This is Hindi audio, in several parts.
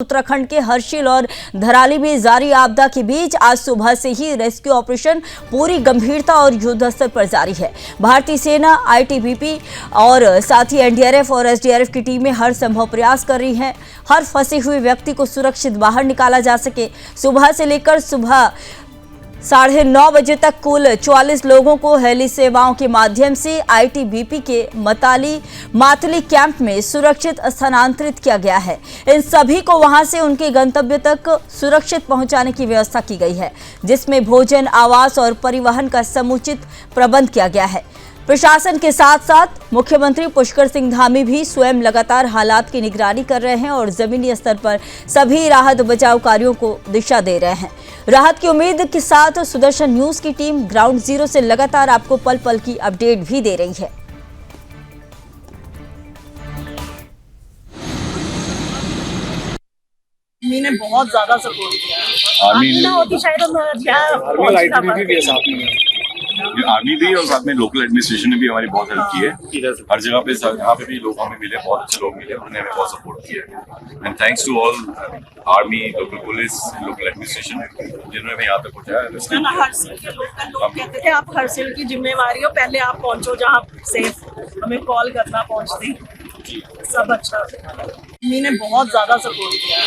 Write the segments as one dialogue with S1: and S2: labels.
S1: उत्तराखंड के हर्षिल और धराली में जारी आपदा के बीच आज सुबह से ही रेस्क्यू ऑपरेशन पूरी गंभीरता और युद्धस्तर पर जारी है। भारतीय सेना, आईटीबीपी और साथ ही एनडीआरएफ और एसडीआरएफ की टीमें हर संभव प्रयास कर रही हैं। हर फंसे हुए व्यक्ति को सुरक्षित बाहर निकाला जा सके। सुबह से लेकर सुबह 9:30 बजे तक कुल 44 लोगों को हेली सेवाओं के माध्यम से आईटीबीपी के मातली कैंप में सुरक्षित स्थानांतरित किया गया है। इन सभी को वहां से उनके गंतव्य तक सुरक्षित पहुंचाने की व्यवस्था की गई है, जिसमें भोजन, आवास और परिवहन का समुचित प्रबंध किया गया है। प्रशासन के साथ साथ मुख्यमंत्री पुष्कर सिंह धामी भी स्वयं लगातार हालात की निगरानी कर रहे हैं और जमीनी स्तर पर सभी राहत बचाव कार्यों को दिशा दे रहे हैं। राहत की उम्मीद के साथ सुदर्शन न्यूज की टीम ग्राउंड जीरो से लगातार आपको पल पल की अपडेट भी दे रही है।
S2: आर्मी ने बहुत ज्यादा सपोर्ट किया।
S3: आर्मी
S2: ना होती शायद
S3: आर्मी भी और साथ में लोकल एडमिनिस्ट्रेशन ने भी हमारी बहुत हेल्प की है। हर जगह पे यहाँ पे भी लोग हमें मिले, बहुत अच्छे लोग मिले, उन्होंने हमें बहुत सपोर्ट किया है। And thanks to all army, local police, local administration जिन्होंने हमें यहाँ तक पहुँचाया।
S2: हरसिल के लोग कहते थे आप हरसिल की जिम्मेवारी हो, पहले आप पहुँचो जहाँ सेफ, हमें कॉल करना पहुँचती, सब अच्छा। आर्मी ने बहुत ज्यादा सपोर्ट किया।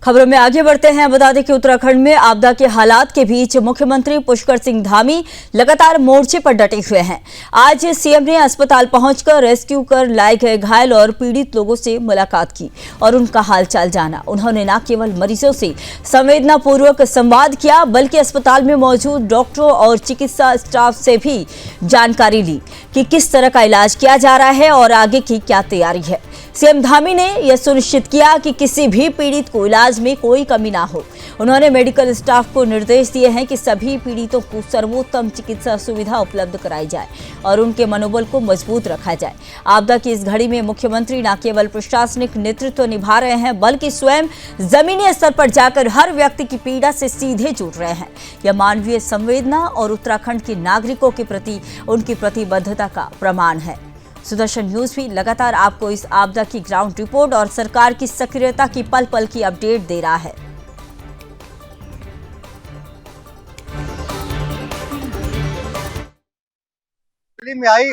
S1: खबरों में आगे बढ़ते हैं। बता दें कि उत्तराखंड में आपदा के हालात के बीच मुख्यमंत्री पुष्कर सिंह धामी लगातार मोर्चे पर डटे हुए हैं। आज सीएम ने अस्पताल पहुंचकर रेस्क्यू कर लाए गए घायल और पीड़ित लोगों से मुलाकात की और उनका हालचाल जाना। उन्होंने न केवल मरीजों से संवेदनापूर्वक संवाद किया, बल्कि अस्पताल में मौजूद डॉक्टरों और चिकित्सा स्टाफ से भी जानकारी ली कि किस तरह का इलाज किया जा रहा है और आगे की क्या तैयारी है। सीएम धामी ने यह सुनिश्चित किया कि किसी भी पीड़ित को इलाज में कोई कमी ना हो। उन्होंने मेडिकल स्टाफ को निर्देश दिए हैं कि सभी पीड़ितों को सर्वोत्तम चिकित्सा सुविधा उपलब्ध कराई जाए और उनके मनोबल को मजबूत रखा जाए। आपदा की इस घड़ी में मुख्यमंत्री न केवल प्रशासनिक नेतृत्व निभा रहे हैं, बल्कि स्वयं जमीनी स्तर पर जाकर हर व्यक्ति की पीड़ा से सीधे जुड़ रहे हैं। यह मानवीय संवेदना और उत्तराखंड के नागरिकों के प्रति उनकी प्रतिबद्धता का प्रमाण है। सुदर्शन न्यूज भी लगातार आपको इस आपदा की ग्राउंड रिपोर्ट और सरकार की सक्रियता की पल पल की अपडेट दे रहा है।
S4: दिल्ली में आई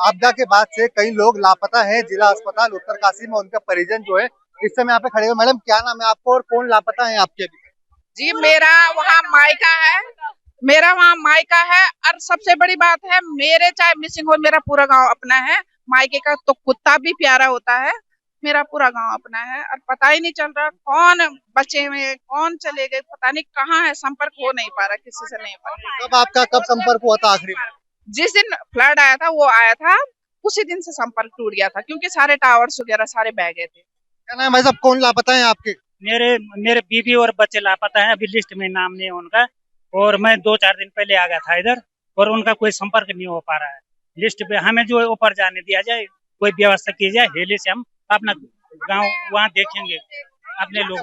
S4: आपदा के बाद से कई लोग लापता हैं। जिला अस्पताल उत्तरकाशी में उनका परिजन जो है इस समय यहाँ पे खड़े हुए। मैडम, क्या नाम है आपको और कौन लापता है आपके?
S5: जी, मेरा वहाँ मायका है और सबसे बड़ी बात है, मेरे चाहे मिसिंग हो, मेरा पूरा गांव अपना है। मायके का तो कुत्ता भी प्यारा होता है, मेरा पूरा गांव अपना है और पता ही नहीं चल रहा कौन बचे हुए, कौन चले गए, पता नहीं कहाँ है, संपर्क हो नहीं पा रहा, किसी से नहीं पा रहा।
S4: कब संपर्क हुआ था आखिरी बार?
S5: जिस दिन फ्लड आया था, वो आया था, उसी दिन से संपर्क टूट गया था, क्योंकि सारे टावर्स वगैरह सारे बह गए थे।
S4: क्या नाम है साहब, कौन लापता है आपके?
S6: मेरे बीवी और बच्चे लापता है, अभी लिस्ट में नाम नहीं है उनका। और मैं 2-4 दिन पहले आ गया था इधर और उनका कोई संपर्क नहीं हो पा रहा है। लिस्ट पे हमें जो ऊपर जाने दिया जाए, कोई व्यवस्था की जाए, हेली से हम अपना गांव वहाँ देखेंगे अपने लोग।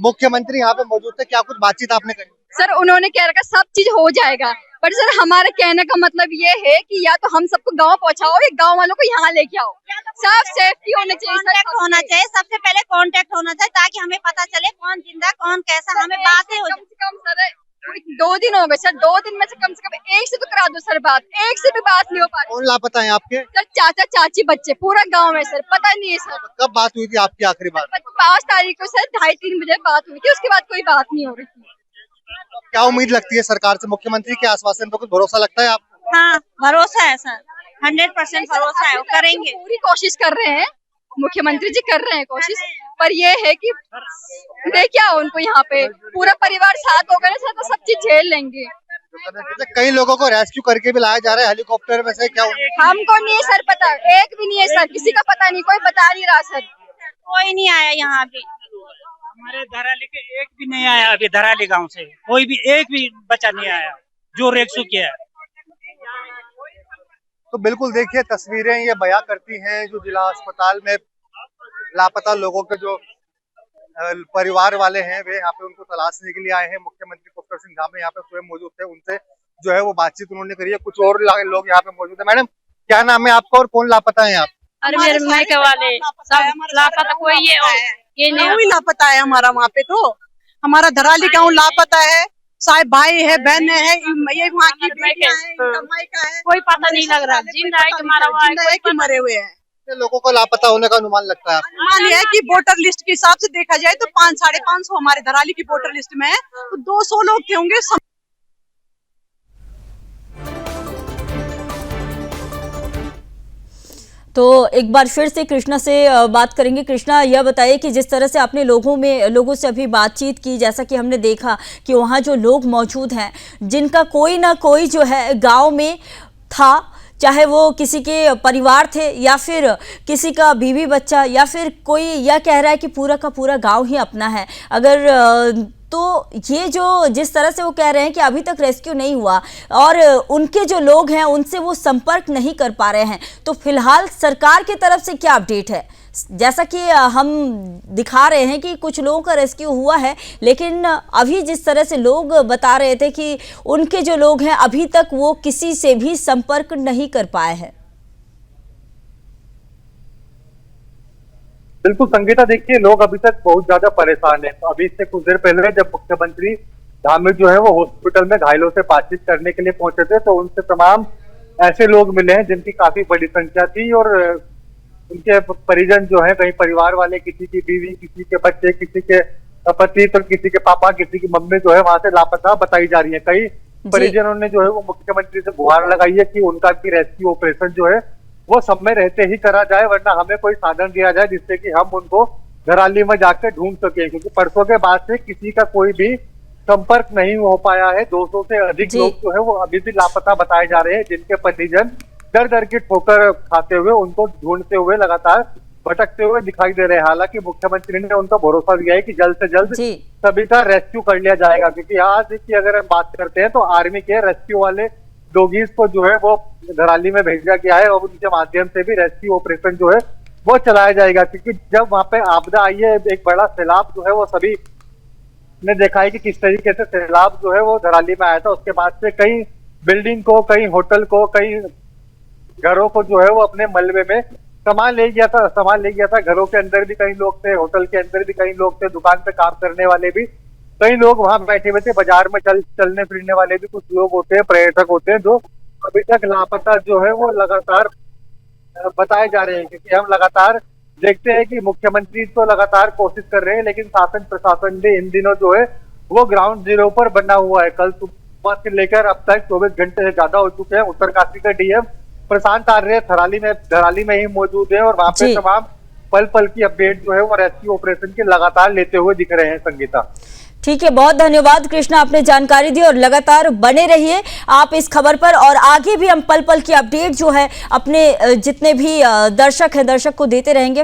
S4: मुख्यमंत्री यहाँ पे मौजूद थे, क्या कुछ बातचीत आपने करी?
S7: सर, उन्होंने कह रखा सब चीज हो जाएगा, पर सर हमारे कहने का मतलब ये है कि या तो हम सबको गांव पहुंचाओ या गांव वालों को यहाँ लेके आओ। सब सेफ्टी होने चाहिए,
S8: कांटेक्ट होना चाहिए, सबसे पहले कांटेक्ट होना चाहिए, ताकि हमें पता चले कौन जिंदा कौन कैसा, हमें बातें हो।
S7: कम से कम सर 2 दिन हो गए सर, 2 दिन में से कम एक से तो करा दो सर बात, एक से भी बात नहीं हो पा रही।
S4: कौन लापता है आपके?
S7: सर चाचा चाची बच्चे पूरा गांव में सर, पता नहीं है सर।
S4: कब बात हुई थी आपकी आखिरी बार?
S7: 5 तारीख को सर 2:30-3 बजे बात हुई थी, उसके बाद कोई बात नहीं हो रही थी।
S4: क्या उम्मीद लगती है सरकार से? मुख्यमंत्री के आश्वासन पर कुछ भरोसा लगता है आपको?
S8: हाँ, भरोसा है सर, 100% भरोसा है, वो करेंगे।
S7: पूरी कोशिश कर रहे हैं, मुख्यमंत्री जी कर रहे हैं कोशिश, पर ये है कि लेके आओ उनको यहाँ पे, पूरा परिवार साथ होकर तो सब चीज झेल लेंगे।
S4: कई लोगों को रेस्क्यू करके भी लाया जा रहा है हेलीकॉप्टर में से, क्या
S7: हमको नहीं है सर पता, एक भी नहीं है सर, किसी का पता नहीं, कोई बता नहीं रहा सर,
S8: कोई नहीं आया यहाँ अभी।
S6: हमारे धराली के एक भी नहीं आया अभी, धराली गांव से कोई भी एक भी बच्चा नहीं आया जो रेस्क्यू किया है।
S4: तो बिल्कुल देखिए, तस्वीरें ये बयां करती हैं जो जिला अस्पताल में लापता लोगों के जो परिवार वाले हैं वे यहाँ पे उनको तलाशने के लिए आए हैं। मुख्यमंत्री पुष्कर सिंह धामी यहाँ पे स्वयं मौजूद थे, उनसे जो है वो बातचीत उन्होंने करी है। कुछ और लोग यहाँ पे मौजूद है। मैडम, क्या नाम है आपका और कौन लापता है आप?
S9: और मेरे मायके वाले सब लापता, कोई ये नहीं
S2: गाँव ही लापता है हमारा। वहाँ पे तो हमारा धराली गाँव लापता है, साहब भाई है, बहने है, ये वहाँ की बेटियां हैं, इनका मायका है,
S9: कोई पता नहीं लग रहा, जिंदा है कि मारा हुआ है,
S2: जिंदा है कि मरे हुए हैं।
S4: कितने लोगों को लापता होने का अनुमान लगता है आपको?
S2: अनुमान यह है कि वोटर लिस्ट के हिसाब से देखा जाए तो 500-550 हमारे धराली की वोटर लिस्ट में है, तो 200 लोग थे होंगे।
S1: तो एक बार फिर से कृष्णा से बात करेंगे। कृष्णा, यह बताइए कि जिस तरह से आपने लोगों से अभी बातचीत की, जैसा कि हमने देखा कि वहाँ जो लोग मौजूद हैं जिनका कोई ना कोई जो है गांव में था, चाहे वो किसी के परिवार थे या फिर किसी का बीवी बच्चा, या फिर कोई यह कह रहा है कि पूरा का पूरा गांव ही अपना है, अगर तो ये जो जिस तरह से वो कह रहे हैं कि अभी तक रेस्क्यू नहीं हुआ और उनके जो लोग हैं उनसे वो संपर्क नहीं कर पा रहे हैं, तो फिलहाल सरकार की तरफ से क्या अपडेट है? जैसा कि हम दिखा रहे हैं कि कुछ लोगों का रेस्क्यू हुआ है, लेकिन अभी जिस तरह से लोग बता रहे थे कि उनके जो लोग हैं अभी तक वो किसी से भी संपर्क नहीं कर पाए हैं।
S4: बिल्कुल संगीता, देखिए लोग अभी तक बहुत ज्यादा परेशान हैं। तो अभी से कुछ देर पहले जब मुख्यमंत्री धामी जो है वो हॉस्पिटल में घायलों से बातचीत करने के लिए पहुंचे थे, तो उनसे तमाम ऐसे लोग मिले हैं जिनकी काफी बड़ी संख्या थी और उनके परिजन जो है, कहीं परिवार वाले, किसी की बीवी, किसी के बच्चे, किसी के पति, तो किसी के पापा, किसी की मम्मी जो है वहां से लापता बताई जा रही है। कई परिजनों ने जो है वो मुख्यमंत्री से गुहार लगाई है कि उनका भी रेस्क्यू ऑपरेशन जो है वो समय रहते ही करा जाए, वरना हमें कोई साधन दिया जाए जिससे कि हम उनको धराली में जाकर ढूंढ सके, क्योंकि परसों के बाद से किसी का कोई भी संपर्क नहीं हो पाया है। 200 से अधिक लोग जो है वो अभी भी लापता बताए जा रहे हैं, जिनके परिजन दर दर की ठोकर खाते हुए उनको ढूंढते हुए लगातार भटकते हुए दिखाई दे रहे हैं। हालांकि मुख्यमंत्री ने उनको भरोसा दिया है कि जल्द से जल्द सभी का रेस्क्यू कर लिया जाएगा, क्योंकि आज की अगर हम बात करते हैं तो आर्मी के रेस्क्यू वाले डॉगीज को जो है वो धराली में भेजा गया है और उनके माध्यम से भी रेस्क्यू ऑपरेशन जो है वो चलाया जाएगा, क्योंकि जब वहां पे आपदा आई है, एक बड़ा सैलाब जो है वो सभी ने देखा है कि किस तरीके से सैलाब जो है वो धराली में आया था। उसके बाद से कई बिल्डिंग को, कई होटल को, कई घरों को जो है वो अपने मलबे में सामान ले गया था। घरों के अंदर भी कई लोग थे, होटल के अंदर भी कई लोग थे, दुकान पे काम करने वाले भी कई लोग वहां बैठे हुए थे, बाजार में चलने फिरने वाले भी कुछ लोग होते हैं, पर्यटक होते हैं, जो अभी तक लापता जो है वो लगातार बताए जा रहे हैं। क्योंकि हम लगातार देखते हैं कि मुख्यमंत्री तो लगातार कोशिश कर रहे हैं, लेकिन शासन प्रशासन भी इन दिनों जो है वो ग्राउंड जीरो पर बना हुआ है। कल सुबह से लेकर अब तक 24 घंटे से ज्यादा हो चुके हैं। उत्तरकाशी का डीएम प्रशांत आर्य धराली में ही मौजूद है और वहां पे तमाम पल पल की अपडेट जो है वो रेस्क्यू ऑपरेशन के लगातार लेते हुए दिख रहे हैं। संगीता,
S1: ठीक है, बहुत धन्यवाद कृष्णा, आपने जानकारी दी और लगातार बने रहिए आप इस खबर पर, और आगे भी हम पल पल की अपडेट जो है अपने जितने भी दर्शक को देते रहेंगे।